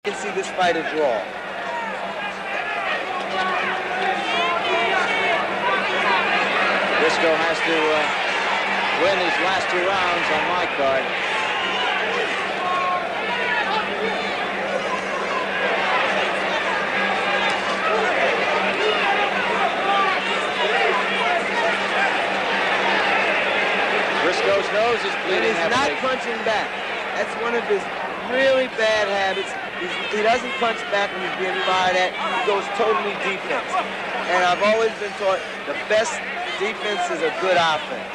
can see this fight a draw. Briscoe has to win these last 2 rounds on my card. Briscoe's nose is bleeding. He's not punching back. That's one of his really bad habits. He doesn't punch back when he's being fired at. He goes totally defense. And I've always been taught the best defense is a good offense.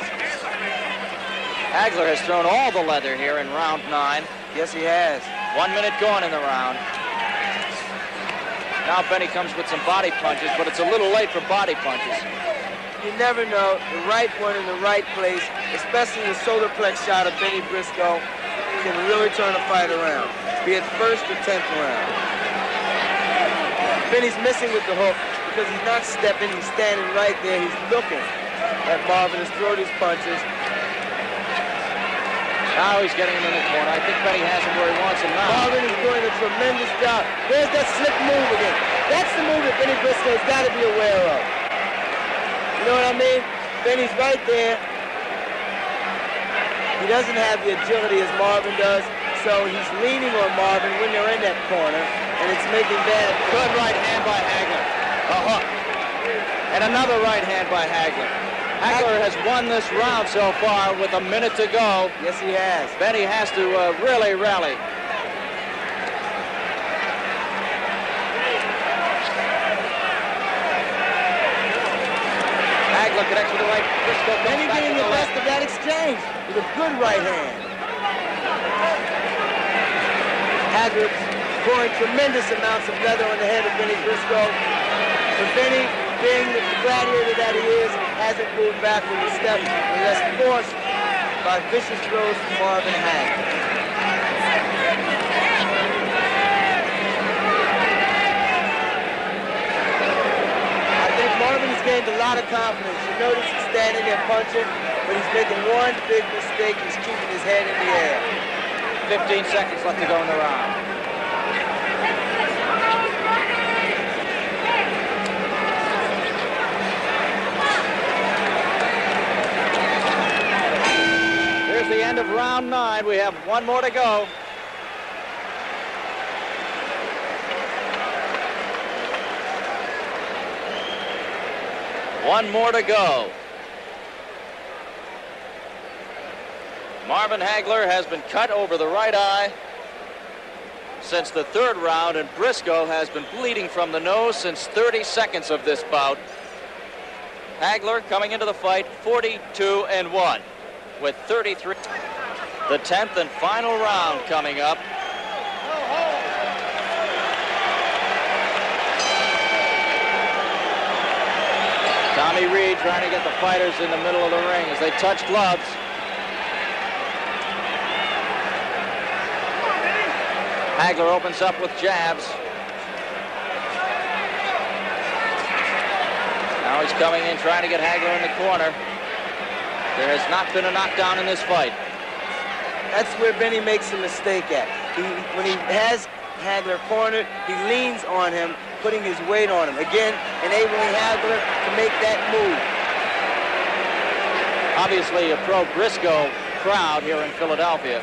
Haglar has thrown all the leather here in round 9. Yes, he has. 1 minute gone in the round. Now Bennie comes with some body punches, but it's a little late for body punches. You never know. The right one in the right place, especially the solar plex shot of Bennie Briscoe, can really turn a fight around, be it 1st or 10th round. Bennie's missing with the hook because he's not stepping. He's standing right there. He's looking at Marvin to throw these punches. Now he's getting him in the corner. I think Bennie has him where he wants him now. Marvin is doing a tremendous job. There's that slip move again. That's the move that Bennie Briscoe's got to be aware of. You know what I mean? Bennie's right there. He doesn't have the agility as Marvin does, so he's leaning on Marvin when they're in that corner, and it's making bad. Good right hand by Haglar. A hook. And another right hand by Haglar. Haglar has won this round so far with a minute to go. Yes, he has. Bennie has to really rally. Haglar connects with the right. Briscoe comes Bennie back getting to the the best left. of that exchange with a good right hand. Haglar pouring tremendous amounts of leather on the head of Bennie Briscoe. But Bennie, being the gladiator that he is, hasn't moved back with his step, and that's forced by vicious throws from Marvin Haglar. I think Marvin has gained a lot of confidence. You notice he's standing there punching, but he's making one big mistake. He's keeping his head in the air. 15 seconds left to go in the round. Here's the end of round 9. We have 1 more to go. One more to go. Marvin Haglar has been cut over the right eye since the 3rd round, and Briscoe has been bleeding from the nose since 30 seconds of this bout. Haglar coming into the fight 42-1 with 33. The 10th and final round coming up. Tommy Reed trying to get the fighters in the middle of the ring as they touch gloves. Haglar opens up with jabs. Now he's coming in trying to get Haglar in the corner. There has not been a knockdown in this fight. That's where Bennie makes a mistake at. When he has Haglar cornered, he leans on him, putting his weight on him. Again, enabling Haglar to make that move. Obviously a pro-Briscoe crowd here in Philadelphia.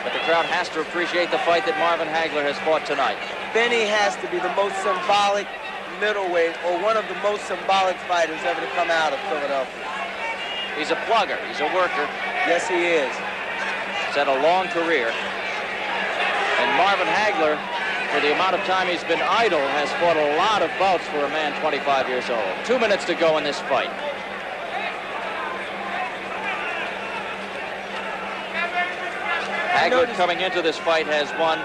But the crowd has to appreciate the fight that Marvin Haglar has fought tonight. Bennie has to be the most symbolic middleweight, or one of the most symbolic fighters ever to come out of Philadelphia. He's a plugger. He's a worker. Yes, he is. He's had a long career. And Marvin Haglar, for the amount of time he's been idle, has fought a lot of bouts for a man 25 years old. 2 minutes to go in this fight. Haglar coming into this fight has won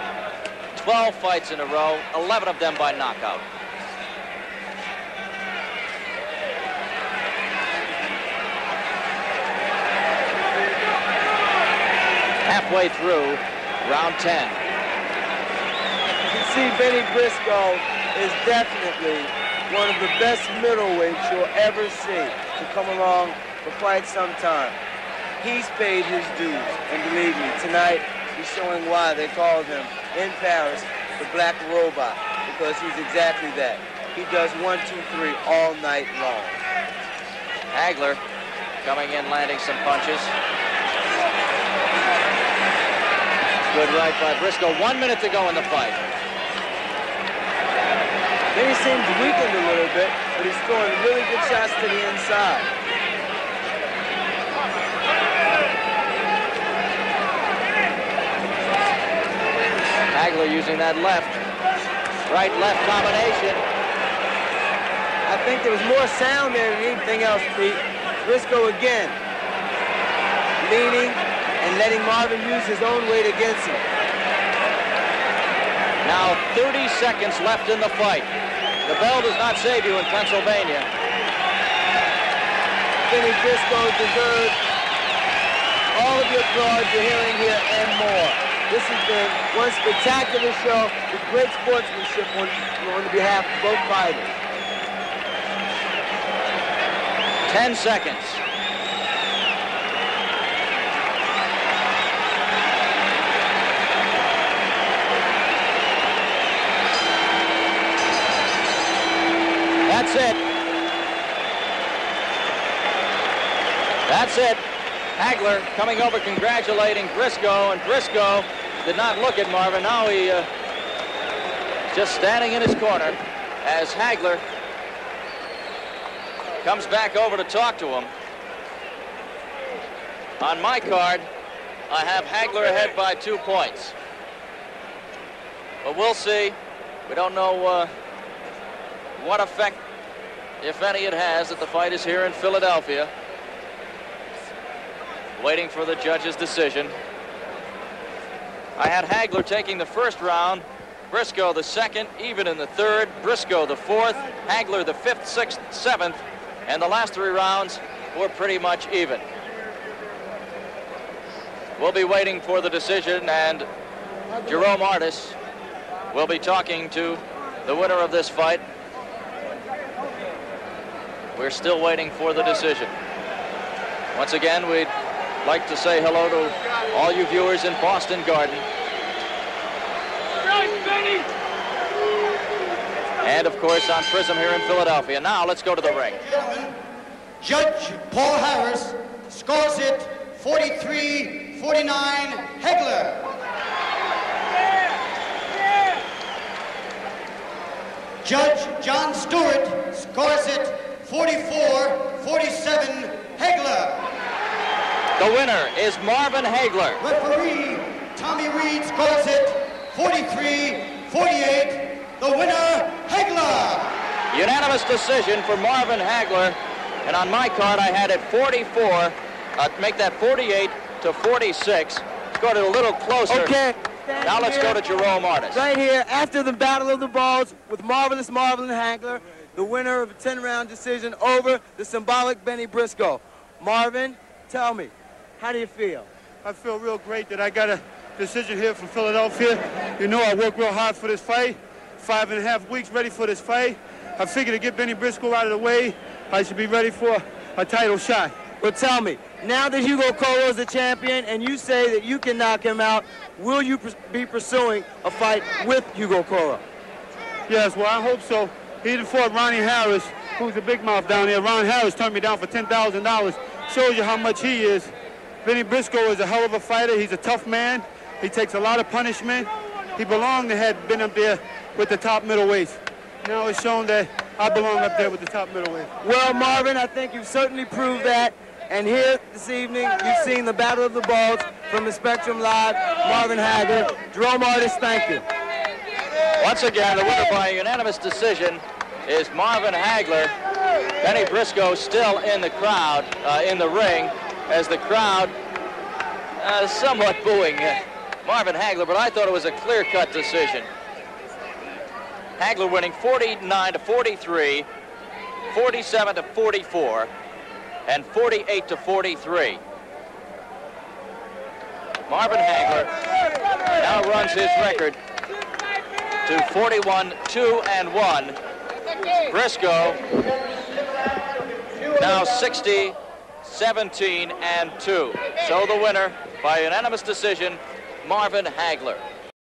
12 fights in a row, 11 of them by knockout. Halfway through round 10. You can see Bennie Briscoe is definitely one of the best middleweights you'll ever see to come along for quite some time. He's paid his dues, and believe me, tonight he's showing why they called him in Paris the Black Robot, because he's exactly that. He does 1, 2, 3 all night long. Haglar coming in, landing some punches. Good right by Briscoe. 1 minute to go in the fight. Bennie seems weakened a little bit, but he's throwing really good shots to the inside. Haglar using that right-left combination. I think there was more sound there than anything else, Pete. Briscoe again, leaning and letting Marvin use his own weight against him. Now 30 seconds left in the fight. The bell does not save you in Pennsylvania. Bennie Briscoe deserves all of the applause you're hearing here and more. This has been one spectacular show with great sportsmanship on behalf of both fighters. 10 seconds. That's it. That's it. Haglar coming over congratulating Briscoe, and Briscoe did not look at Marvin. Now he just standing in his corner as Haglar comes back over to talk to him. On my card, I have Haglar ahead by 2 points. But we'll see. We don't know what effect, if any, it has that the fight is here in Philadelphia. Waiting for the judge's decision. I had Haglar taking the first round, Briscoe the second, even in the third, Briscoe the fourth, Haglar the fifth, sixth, seventh, and the last 3 rounds were pretty much even. We'll be waiting for the decision, and Jerome Artis will be talking to the winner of this fight. We're still waiting for the decision. Once again, we'd like to say hello to all you viewers in Boston Garden. And of course on Prism here in Philadelphia. Now let's go to the ring. Judge Paul Harris scores it 43-49 Haglar. Judge John Stewart scores it 44-47 Haglar. The winner is Marvin Haglar. Referee Tommy Reed scores it 43-48. The winner, Haglar. Unanimous decision for Marvin Haglar. And on my card, I had it 44. Make that 48-46. Let's go to a little closer. Okay. Now let's go to Jerome Artis. Right here, after the Battle of the Balls with Marvin Haglar, the winner of a 10-round decision over the symbolic Bennie Briscoe. Marvin, tell me, how do you feel? I feel real great that I got a decision here from Philadelphia. You know I worked real hard for this fight. 5.5 weeks ready for this fight. I figured to get Bennie Briscoe out of the way, I should be ready for a title shot. Well, tell me, now that Hugo Coro is the champion and you say that you can knock him out, will you be pursuing a fight with Hugo Coro? Yes, well, I hope so. He fought Ronnie Harris, who's a big mouth down there. Ron Harris turned me down for $10,000. Shows you how much he is. Bennie Briscoe is a hell of a fighter. He's a tough man. He takes a lot of punishment. He belonged to have been up there with the top middleweights. Now it's shown that I belong up there with the top middleweight. Well, Marvin, I think you've certainly proved that. And here this evening, you've seen the Battle of the Balls from the Spectrum Live. Marvin Haglar. Jerome Artis, thank you. Once again, the winner by unanimous decision is Marvin Haglar. Bennie Briscoe still in the crowd, in the ring, as the crowd somewhat booing Marvin Haglar, but I thought it was a clear-cut decision. Haglar winning 49-43, 47-44, and 48-43. Marvin Haglar now runs his record to 41-2-1. Briscoe now 60-17-2. So the winner by unanimous decision Marvin Haglar.